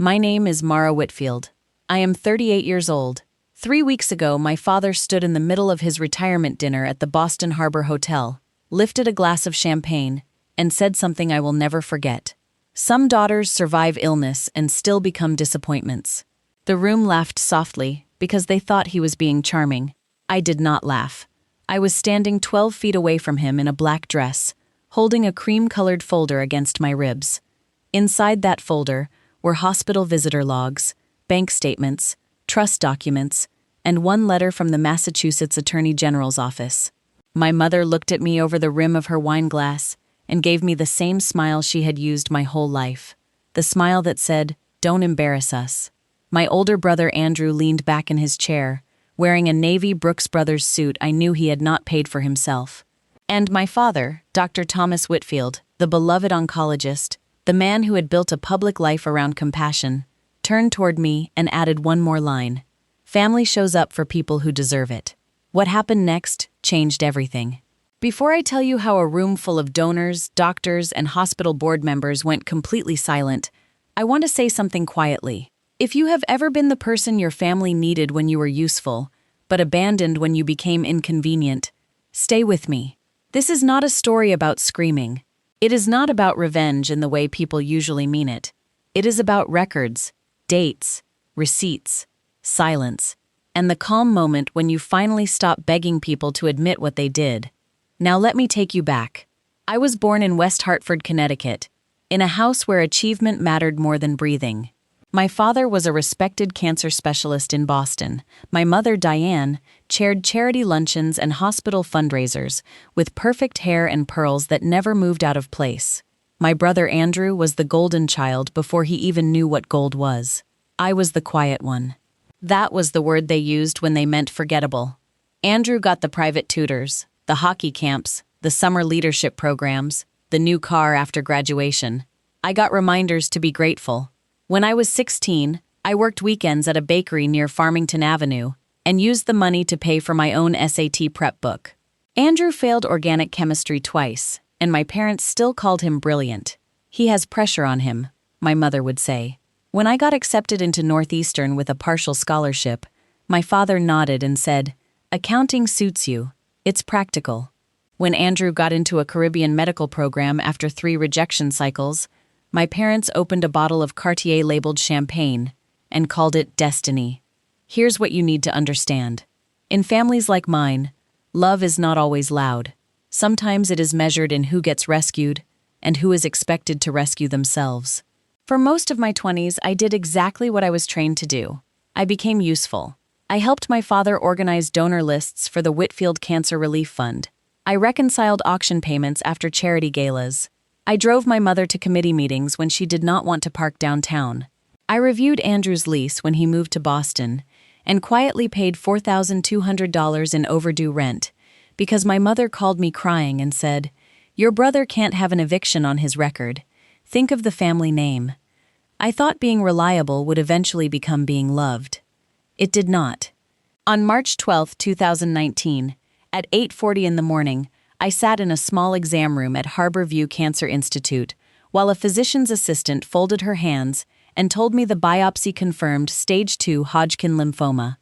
My name is Mara Whitfield. I am 38 years old. 3 weeks ago, my father stood in the middle of his retirement dinner at the Boston Harbor Hotel, lifted a glass of champagne, and said something I will never forget. Some daughters survive illness and still become disappointments. The room laughed softly because they thought he was being charming. I did not laugh. I was standing 12 feet away from him in a black dress, holding a cream-colored folder against my ribs. Inside that folder were hospital visitor logs, bank statements, trust documents, and one letter from the Massachusetts Attorney General's office. My mother looked at me over the rim of her wine glass and gave me the same smile she had used my whole life. The smile that said, "Don't embarrass us." My older brother Andrew leaned back in his chair, wearing a navy Brooks Brothers suit I knew he had not paid for himself. And my father, Dr. Thomas Whitfield, the beloved oncologist, the man who had built a public life around compassion, turned toward me and added one more line. Family shows up for people who deserve it. What happened next changed everything. Before I tell you how a room full of donors, doctors, and hospital board members went completely silent, I want to say something quietly. If you have ever been the person your family needed when you were useful, but abandoned when you became inconvenient, stay with me. This is not a story about screaming. It is not about revenge in the way people usually mean it. It is about records, dates, receipts, silence, and the calm moment when you finally stop begging people to admit what they did. Now let me take you back. I was born in West Hartford, Connecticut, in a house where achievement mattered more than breathing. My father was a respected cancer specialist in Boston. My mother, Diane, chaired charity luncheons and hospital fundraisers with perfect hair and pearls that never moved out of place. My brother Andrew was the golden child before he even knew what gold was. I was the quiet one. That was the word they used when they meant forgettable. Andrew got the private tutors, the hockey camps, the summer leadership programs, the new car after graduation. I got reminders to be grateful. When I was 16, I worked weekends at a bakery near Farmington Avenue and used the money to pay for my own SAT prep book. Andrew failed organic chemistry twice, and my parents still called him brilliant. He has pressure on him, my mother would say. When I got accepted into Northeastern with a partial scholarship, my father nodded and said, "Accounting suits you. It's practical." When Andrew got into a Caribbean medical program after 3 rejection cycles, my parents opened a bottle of Cartier-labeled champagne and called it destiny. Here's what you need to understand. In families like mine, love is not always loud. Sometimes it is measured in who gets rescued and who is expected to rescue themselves. For most of my 20s, I did exactly what I was trained to do. I became useful. I helped my father organize donor lists for the Whitfield Cancer Relief Fund. I reconciled auction payments after charity galas. I drove my mother to committee meetings when she did not want to park downtown. I reviewed Andrew's lease when he moved to Boston and quietly paid $4,200 in overdue rent because my mother called me crying and said, "Your brother can't have an eviction on his record. Think of the family name." I thought being reliable would eventually become being loved. It did not. On March 12, 2019, at 8:40 in the morning, I sat in a small exam room at Harborview Cancer Institute while a physician's assistant folded her hands and told me the biopsy confirmed stage 2 Hodgkin lymphoma.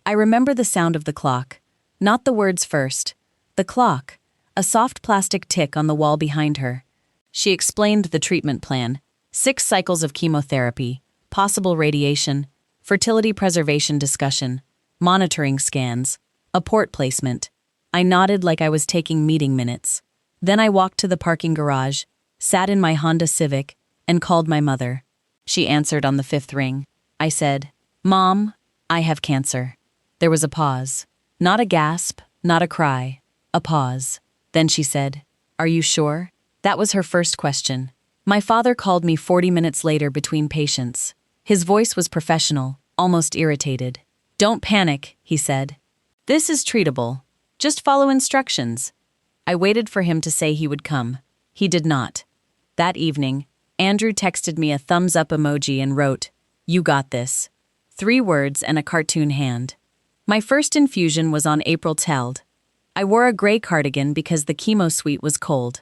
I remember the sound of the clock. Not the words first. The clock. A soft plastic tick on the wall behind her. She explained the treatment plan. 6 cycles of chemotherapy, possible radiation, fertility preservation discussion, monitoring scans, a port placement. I nodded like I was taking meeting minutes. Then I walked to the parking garage, sat in my Honda Civic, and called my mother. She answered on the 5th ring. I said, "Mom, I have cancer." There was a pause. Not a gasp, not a cry. A pause. Then she said, "Are you sure?" That was her first question. My father called me 40 minutes later between patients. His voice was professional, almost irritated. "Don't panic," he said. "This is treatable. Just follow instructions." I waited for him to say he would come. He did not. That evening, Andrew texted me a thumbs-up emoji and wrote, "You got this." 3 words and a cartoon hand. My first infusion was on April 12th. I wore a gray cardigan because the chemo suite was cold.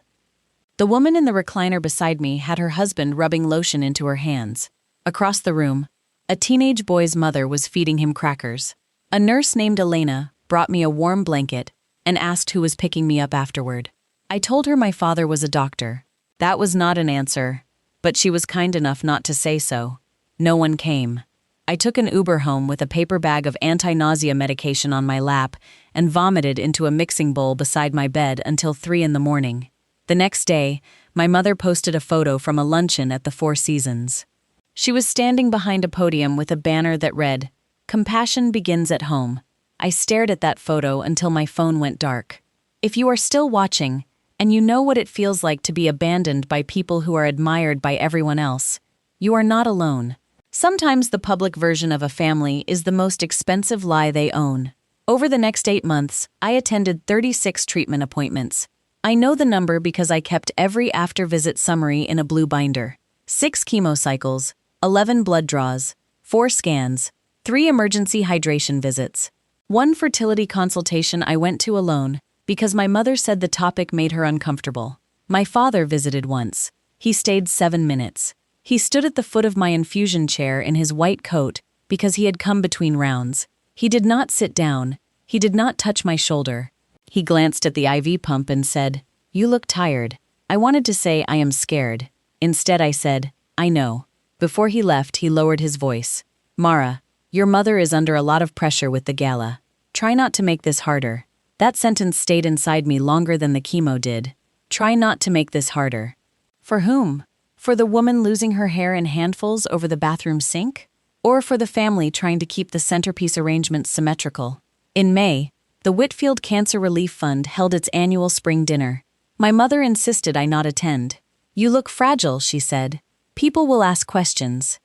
The woman in the recliner beside me had her husband rubbing lotion into her hands. Across the room, a teenage boy's mother was feeding him crackers. A nurse named Elena brought me a warm blanket and asked who was picking me up afterward. I told her my father was a doctor. That was not an answer, but she was kind enough not to say so. No one came. I took an Uber home with a paper bag of anti-nausea medication on my lap and vomited into a mixing bowl beside my bed until 3 a.m. The next day, my mother posted a photo from a luncheon at the Four Seasons. She was standing behind a podium with a banner that read, "Compassion begins at home." I stared at that photo until my phone went dark. If you are still watching, and you know what it feels like to be abandoned by people who are admired by everyone else, you are not alone. Sometimes the public version of a family is the most expensive lie they own. Over the next 8 months, I attended 36 treatment appointments. I know the number because I kept every after-visit summary in a blue binder. 6 chemo cycles, 11 blood draws, 4 scans, 3 emergency hydration visits. 1 fertility consultation I went to alone because my mother said the topic made her uncomfortable. My father visited once. He stayed 7 minutes. He stood at the foot of my infusion chair in his white coat because he had come between rounds. He did not sit down. He did not touch my shoulder. He glanced at the IV pump and said, "You look tired." I wanted to say, "I am scared." Instead I said, "I know." Before he left, he lowered his voice. "Mara, your mother is under a lot of pressure with the gala. Try not to make this harder." That sentence stayed inside me longer than the chemo did. Try not to make this harder. For whom? For the woman losing her hair in handfuls over the bathroom sink? Or for the family trying to keep the centerpiece arrangement symmetrical? In May, the Whitfield Cancer Relief Fund held its annual spring dinner. My mother insisted I not attend. "You look fragile," she said. "People will ask questions."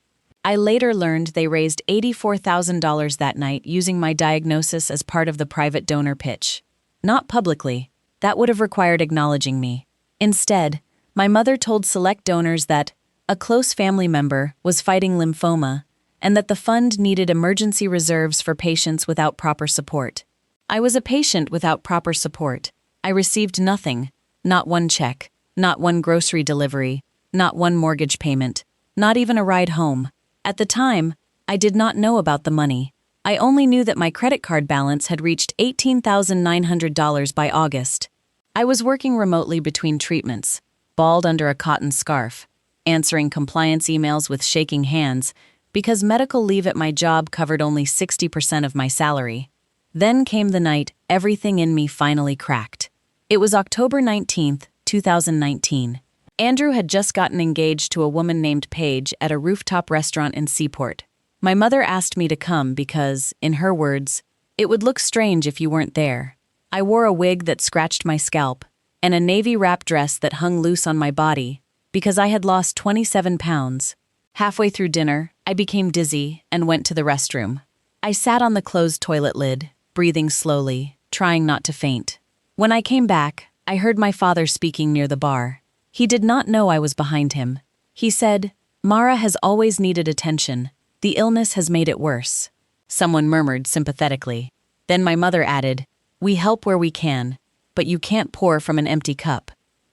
I later learned they raised $84,000 that night using my diagnosis as part of the private donor pitch. Not publicly. That would have required acknowledging me. Instead, my mother told select donors that a close family member was fighting lymphoma and that the fund needed emergency reserves for patients without proper support. I was a patient without proper support. I received nothing, not one check, not one grocery delivery, not one mortgage payment, not even a ride home. At the time, I did not know about the money. I only knew that my credit card balance had reached $18,900 by August. I was working remotely between treatments, balled under a cotton scarf, answering compliance emails with shaking hands because medical leave at my job covered only 60% of my salary. Then came the night everything in me finally cracked. It was October 19th, 2019. Andrew had just gotten engaged to a woman named Paige at a rooftop restaurant in Seaport. My mother asked me to come because, in her words, it would look strange if you weren't there. I wore a wig that scratched my scalp and a navy wrap dress that hung loose on my body because I had lost 27 pounds. Halfway through dinner, I became dizzy and went to the restroom. I sat on the closed toilet lid, breathing slowly, trying not to faint. When I came back, I heard my father speaking near the bar. He did not know I was behind him. He said, "Mara has always needed attention. The illness has made it worse." Someone murmured sympathetically. Then my mother added, "We help where we can, but you can't pour from an empty cup."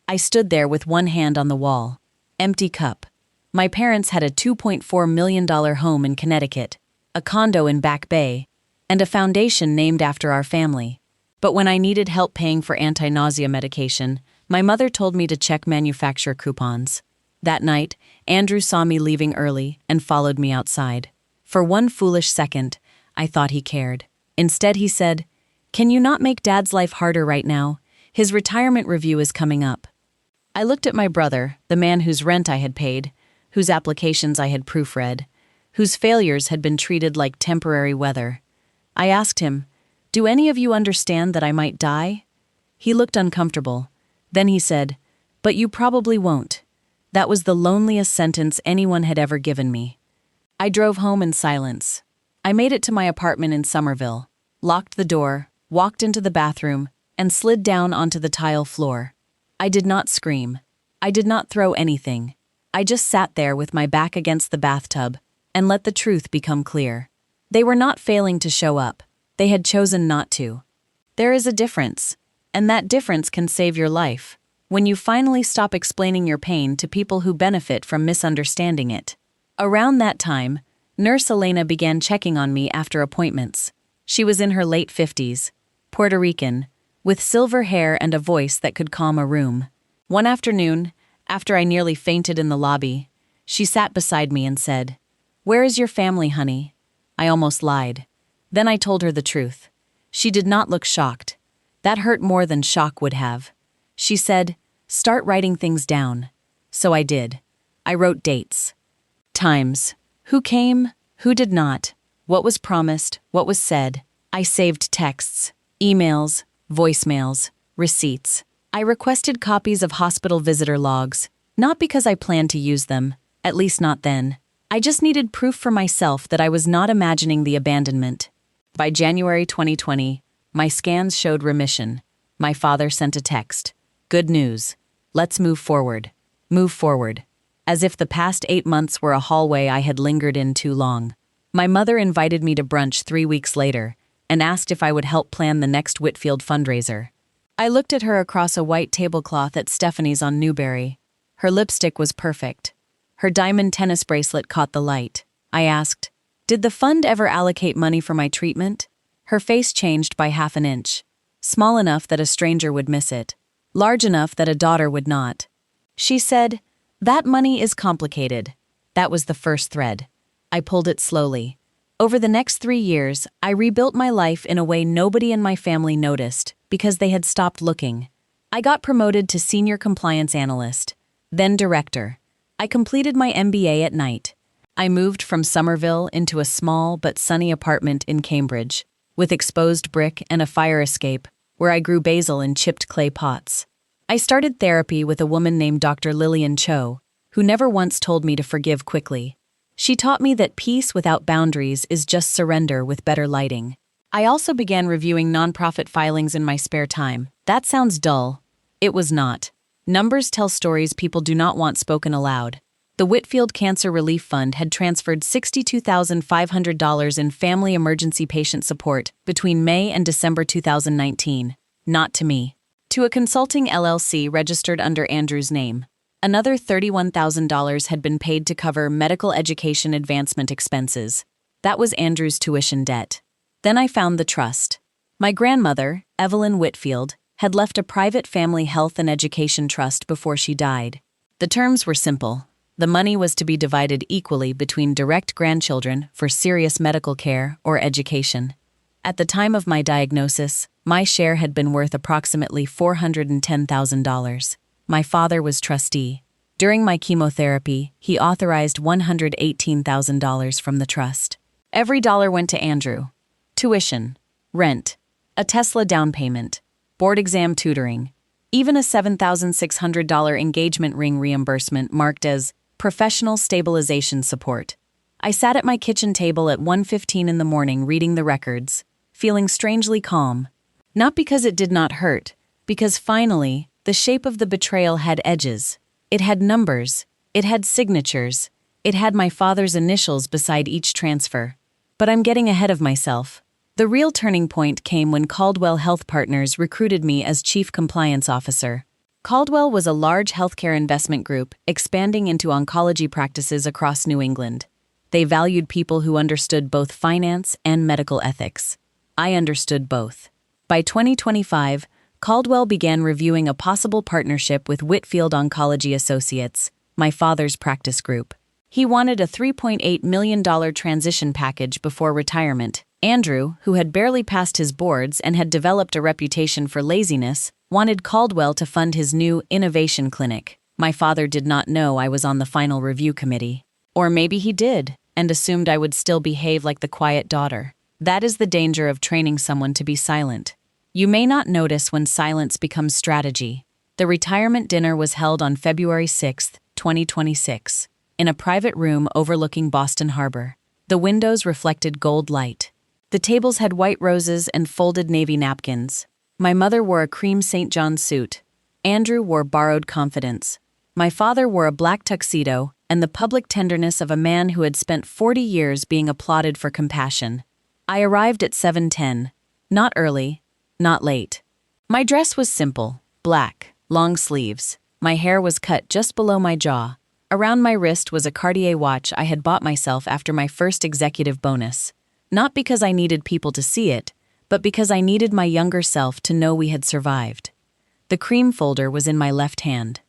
I stood there with one hand on the wall. Empty cup. My parents had a $2.4 million home in Connecticut, a condo in Back Bay, and a foundation named after our family. But when I needed help paying for anti-nausea medication, my mother told me to check manufacturer coupons. That night, Andrew saw me leaving early and followed me outside. For one foolish second, I thought he cared. Instead, he said, "Can you not make Dad's life harder right now? His retirement review is coming up." I looked at my brother, the man whose rent I had paid, whose applications I had proofread, whose failures had been treated like temporary weather. I asked him, "Do any of you understand that I might die?" He looked uncomfortable. Then he said, "But you probably won't." That was the loneliest sentence anyone had ever given me. I drove home in silence. I made it to my apartment in Somerville, locked the door, walked into the bathroom, and slid down onto the tile floor. I did not scream. I did not throw anything. I just sat there with my back against the bathtub and let the truth become clear. They were not failing to show up. They had chosen not to. There is a difference, and that difference can save your life. When you finally stop explaining your pain to people who benefit from misunderstanding it. Around that time, Nurse Elena began checking on me after appointments. She was in her late 50s, Puerto Rican, with silver hair and a voice that could calm a room. One afternoon, after I nearly fainted in the lobby, she sat beside me and said, "Where is your family, honey?" I almost lied. Then I told her the truth. She did not look shocked. That hurt more than shock would have. She said, "Start writing things down." So I did. I wrote dates, times, who came, who did not, what was promised, what was said. I saved texts, emails, voicemails, receipts. I requested copies of hospital visitor logs, not because I planned to use them, at least not then. I just needed proof for myself that I was not imagining the abandonment. By January 2020, my scans showed remission. My father sent a text. "Good news. Let's move forward. Move forward." As if the past 8 months were a hallway I had lingered in too long. My mother invited me to brunch 3 weeks later and asked if I would help plan the next Whitfield fundraiser. I looked at her across a white tablecloth at Stephanie's on Newberry. Her lipstick was perfect. Her diamond tennis bracelet caught the light. I asked, "Did the fund ever allocate money for my treatment?" Her face changed by half an inch. Small enough that a stranger would miss it. Large enough that a daughter would not. She said, "That money is complicated." That was the first thread. I pulled it slowly. Over the next 3 years, I rebuilt my life in a way nobody in my family noticed because they had stopped looking. I got promoted to senior compliance analyst, then director. I completed my MBA at night. I moved from Somerville into a small but sunny apartment in Cambridge, with exposed brick and a fire escape, where I grew basil in chipped clay pots. I started therapy with a woman named Dr. Lillian Cho, who never once told me to forgive quickly. She taught me that peace without boundaries is just surrender with better lighting. I also began reviewing nonprofit filings in my spare time. That sounds dull. It was not. Numbers tell stories people do not want spoken aloud. The Whitfield Cancer Relief Fund had transferred $62,500 in family emergency patient support between May and December 2019. Not to me. To a consulting LLC registered under Andrew's name. Another $31,000 had been paid to cover medical education advancement expenses. That was Andrew's tuition debt. Then I found the trust. My grandmother, Evelyn Whitfield, had left a private family health and education trust before she died. The terms were simple. The money was to be divided equally between direct grandchildren for serious medical care or education. At the time of my diagnosis, my share had been worth approximately $410,000. My father was trustee. During my chemotherapy, he authorized $118,000 from the trust. Every dollar went to Andrew. Tuition, rent, a Tesla down payment, board exam tutoring, even a $7,600 engagement ring reimbursement marked as professional stabilization support. I sat at my kitchen table at 1:15 in the morning reading the records, feeling strangely calm. Not because it did not hurt, because finally, the shape of the betrayal had edges. It had numbers. It had signatures. It had my father's initials beside each transfer. But I'm getting ahead of myself. The real turning point came when Caldwell Health Partners recruited me as Chief Compliance Officer. Caldwell was a large healthcare investment group expanding into oncology practices across New England. They valued people who understood both finance and medical ethics. I understood both. By 2025, Caldwell began reviewing a possible partnership with Whitfield Oncology Associates, my father's practice group. He wanted a $3.8 million transition package before retirement. Andrew, who had barely passed his boards and had developed a reputation for laziness, wanted Caldwell to fund his new innovation clinic. My father did not know I was on the final review committee. Or maybe he did, and assumed I would still behave like the quiet daughter. That is the danger of training someone to be silent. You may not notice when silence becomes strategy. The retirement dinner was held on February 6, 2026, in a private room overlooking Boston Harbor. The windows reflected gold light. The tables had white roses and folded navy napkins. My mother wore a cream St. John suit. Andrew wore borrowed confidence. My father wore a black tuxedo and the public tenderness of a man who had spent 40 years being applauded for compassion. I arrived at 7:10. Not early, not late. My dress was simple, black, long sleeves. My hair was cut just below my jaw. Around my wrist was a Cartier watch I had bought myself after my first executive bonus. Not because I needed people to see it, but because I needed my younger self to know we had survived. The cream folder was in my left hand.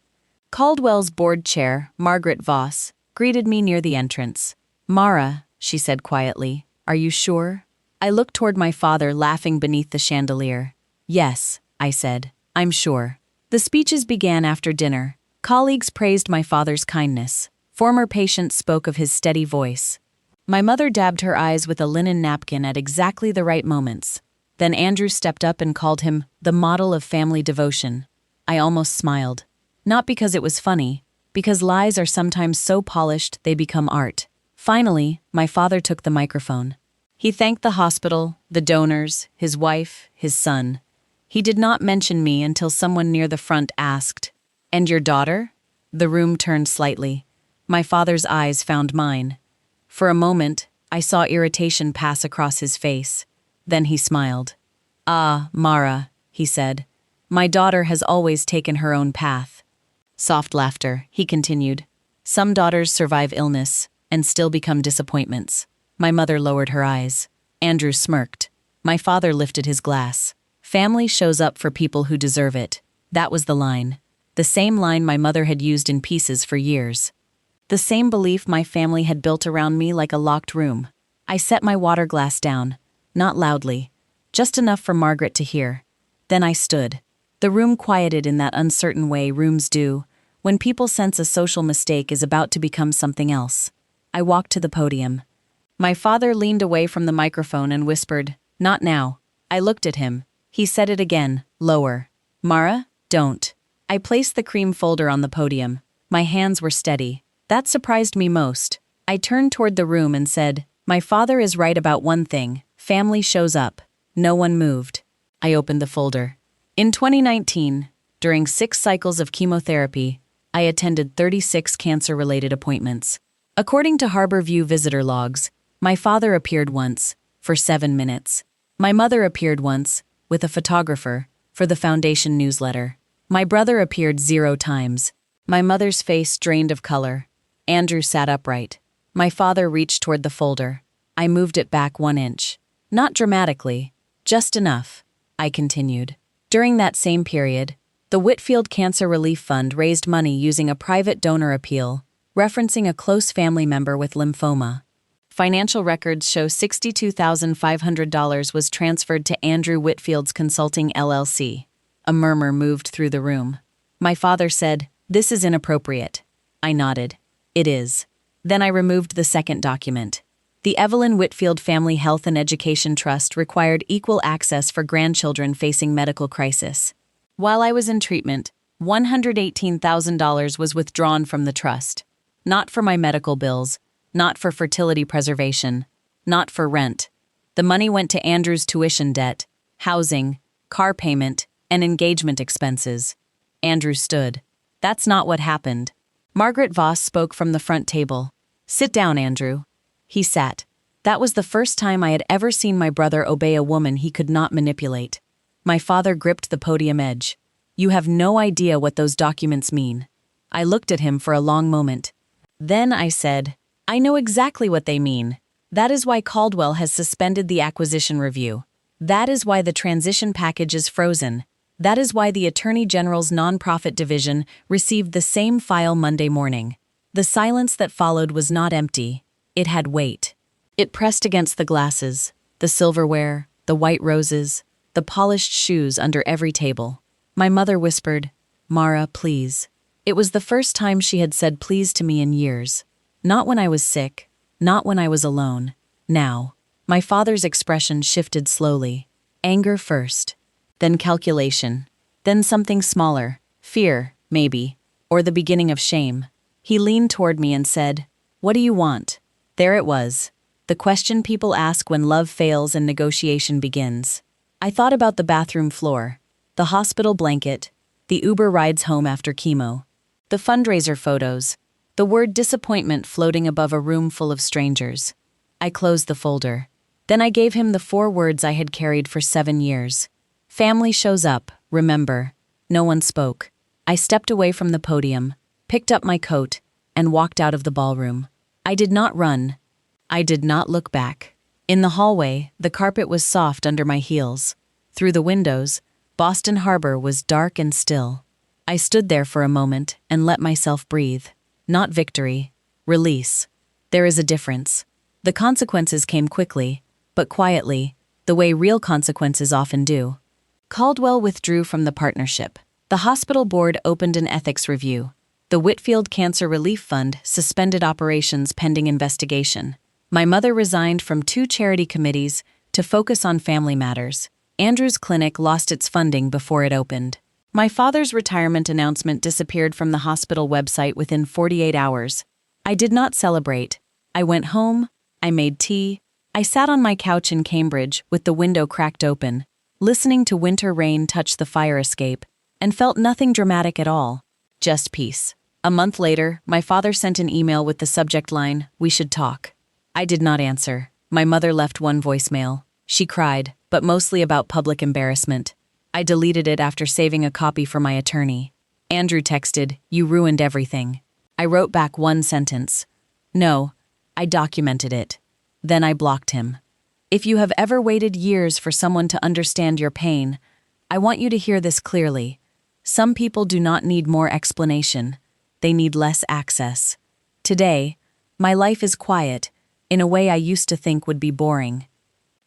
Caldwell's board chair, Margaret Voss, greeted me near the entrance. "Mara," she said quietly, "are you sure?" I looked toward my father laughing beneath the chandelier. "Yes," I said, "I'm sure." The speeches began after dinner. Colleagues praised my father's kindness. Former patients spoke of his steady voice. My mother dabbed her eyes with a linen napkin at exactly the right moments. Then Andrew stepped up and called him the model of family devotion. I almost smiled. Not because it was funny, because lies are sometimes so polished they become art. Finally, my father took the microphone. He thanked the hospital, the donors, his wife, his son. He did not mention me until someone near the front asked, "And your daughter?" The room turned slightly. My father's eyes found mine. For a moment, I saw irritation pass across his face. Then he smiled. "Ah, Mara," he said, "my daughter has always taken her own path." Soft laughter, he continued. "Some daughters survive illness and still become disappointments." My mother lowered her eyes. Andrew smirked. My father lifted his glass. "Family shows up for people who deserve it." That was the line. The same line my mother had used in pieces for years. The same belief my family had built around me like a locked room. I set my water glass down, not loudly, just enough for Margaret to hear. Then I stood. The room quieted in that uncertain way rooms do, when people sense a social mistake is about to become something else. I walked to the podium. My father leaned away from the microphone and whispered, "Not now." I looked at him. He said it again, lower. "Mara, don't." I placed the cream folder on the podium. My hands were steady. That surprised me most. I turned toward the room and said, "My father is right about one thing. Family shows up." No one moved. I opened the folder. In 2019, during 6 cycles of chemotherapy, I attended 36 cancer-related appointments. According to Harbor View visitor logs, my father appeared once, for 7 minutes. My mother appeared once, with a photographer, for the foundation newsletter. My brother appeared 0 times. My mother's face drained of color. Andrew sat upright. My father reached toward the folder. I moved it back 1 inch. Not dramatically, just enough. I continued. During that same period, the Whitfield Cancer Relief Fund raised money using a private donor appeal, referencing a close family member with lymphoma. Financial records show $62,500 was transferred to Andrew Whitfield's Consulting LLC. A murmur moved through the room. My father said, "This is inappropriate." I nodded. "It is." Then I removed the second document. The Evelyn Whitfield Family Health and Education Trust required equal access for grandchildren facing medical crisis. While I was in treatment, $118,000 was withdrawn from the trust. Not for my medical bills, not for fertility preservation, not for rent. The money went to Andrew's tuition debt, housing, car payment, and engagement expenses. Andrew stood. "That's not what happened." Margaret Voss spoke from the front table. "Sit down, Andrew." He sat. That was the first time I had ever seen my brother obey a woman he could not manipulate. My father gripped the podium edge. "You have no idea what those documents mean." I looked at him for a long moment. Then I said, "I know exactly what they mean. That is why Caldwell has suspended the acquisition review. That is why the transition package is frozen. That is why the Attorney General's nonprofit division received the same file Monday morning. The silence that followed was not empty. It had weight. It pressed against the glasses, the silverware, the white roses, the polished shoes under every table. My mother whispered, "Mara, please." It was the first time she had said please to me in years. Not when I was sick, not when I was alone. Now. My father's expression shifted slowly. Anger first, then calculation, then something smaller, fear, maybe, or the beginning of shame. He leaned toward me and said, "What do you want?" There it was, the question people ask when love fails and negotiation begins. I thought about the bathroom floor, the hospital blanket, the Uber rides home after chemo, the fundraiser photos, the word disappointment floating above a room full of strangers. I closed the folder. Then I gave him the 4 words I had carried for 7 years. Family shows up, remember. No one spoke. I stepped away from the podium, picked up my coat, and walked out of the ballroom. I did not run. I did not look back. In the hallway, the carpet was soft under my heels. Through the windows, Boston Harbor was dark and still. I stood there for a moment and let myself breathe. Not victory, release. There is a difference. The consequences came quickly, but quietly, the way real consequences often do. Caldwell withdrew from the partnership. The hospital board opened an ethics review. The Whitfield Cancer Relief Fund suspended operations pending investigation. My mother resigned from 2 charity committees to focus on family matters. Andrew's clinic lost its funding before it opened. My father's retirement announcement disappeared from the hospital website within 48 hours. I did not celebrate. I went home, I made tea, I sat on my couch in Cambridge with the window cracked open, listening to winter rain touch the fire escape, and felt nothing dramatic at all. Just peace. A month later, my father sent an email with the subject line, "We should talk." I did not answer. My mother left one voicemail. She cried, but mostly about public embarrassment. I deleted it after saving a copy for my attorney. Andrew texted, "You ruined everything." I wrote back one sentence. No, I documented it. Then I blocked him. If you have ever waited years for someone to understand your pain, I want you to hear this clearly. Some people do not need more explanation. They need less access. Today, my life is quiet, in a way I used to think would be boring.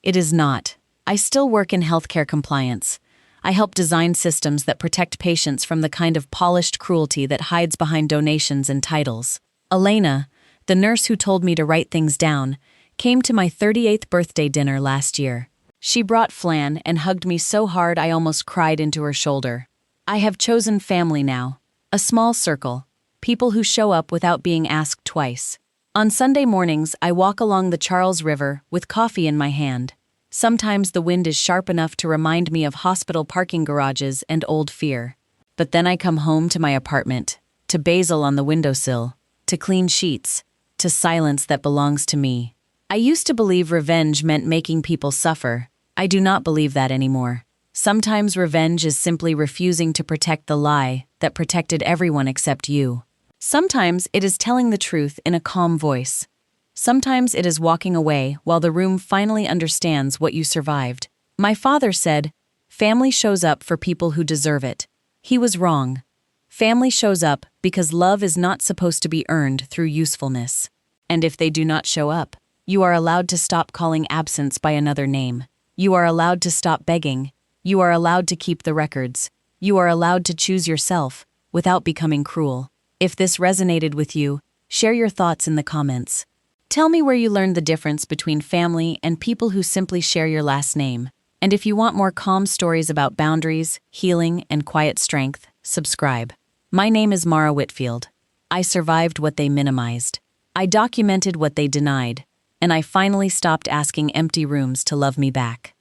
It is not. I still work in healthcare compliance. I help design systems that protect patients from the kind of polished cruelty that hides behind donations and titles. Elena, the nurse who told me to write things down, came to my 38th birthday dinner last year. She brought flan and hugged me so hard I almost cried into her shoulder. I have chosen family now. A small circle. People who show up without being asked twice. On Sunday mornings, I walk along the Charles River with coffee in my hand. Sometimes the wind is sharp enough to remind me of hospital parking garages and old fear. But then I come home to my apartment, to basil on the windowsill, to clean sheets, to silence that belongs to me. I used to believe revenge meant making people suffer. I do not believe that anymore. Sometimes revenge is simply refusing to protect the lie that protected everyone except you. Sometimes it is telling the truth in a calm voice. Sometimes it is walking away while the room finally understands what you survived. My father said, "Family shows up for people who deserve it." He was wrong. Family shows up because love is not supposed to be earned through usefulness. And if they do not show up, you are allowed to stop calling absence by another name. You are allowed to stop begging. You are allowed to keep the records. You are allowed to choose yourself without becoming cruel. If this resonated with you, share your thoughts in the comments. Tell me where you learned the difference between family and people who simply share your last name. And if you want more calm stories about boundaries, healing, and quiet strength, subscribe. My name is Mara Whitfield. I survived what they minimized. I documented what they denied. And I finally stopped asking empty rooms to love me back.